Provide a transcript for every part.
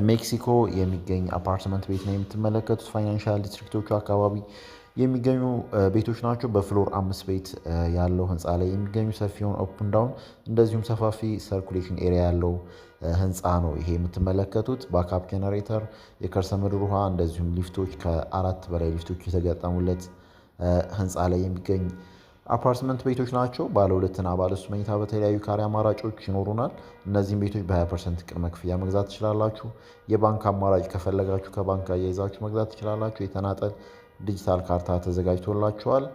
ሜክሲኮ የሚገኝ አፓርትመንት ቤት ነው የምትመለከቱት። ፋይናንሻል ዲስትሪክቶቹ አካባቢ የሚገኙ ቤቶች ናቸው። በፍሎር 5 ቤት ያለው ህንፃ ላይ የሚገኙ ሰፊውን ኦፕን ዳውን እንደዚሁም ሰፋፊ ሰርኩሌሽን ኤሪያ ያለው ህንፃ ነው ይሄ የምትመለከቱት። ባካፕ ጀነሬተር፣ የከርሰ ምድር ውሃ እንደዚሁም ሊፍቶች ከ4 በላይ ሊፍቶች የተገጠሙለት ህንፃ ላይ የሚገኝ አፓርትመንት ቤቶች ናቸው። ባለ 2 እና ባለ 3 መኝታ በተለያዩ ካሬ አማራጮች ይኖሩናል። እነዚህም ቤቶች በ20% ቅድመ ክፍያ መግዛት ትችላላችሁ። የባንክ አማራጭ ከፈለጋችሁ ከባንክ አያይዛችሁ መግዛት ትችላላችሁ። የተናጠል ዲጂታል ካርታ ተዘጋጅቶላችኋል።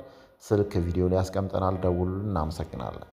ስልክ ቪዲዮ ላይ ያስቀምጠናል። ደውሉልን። እናመሰግናለን።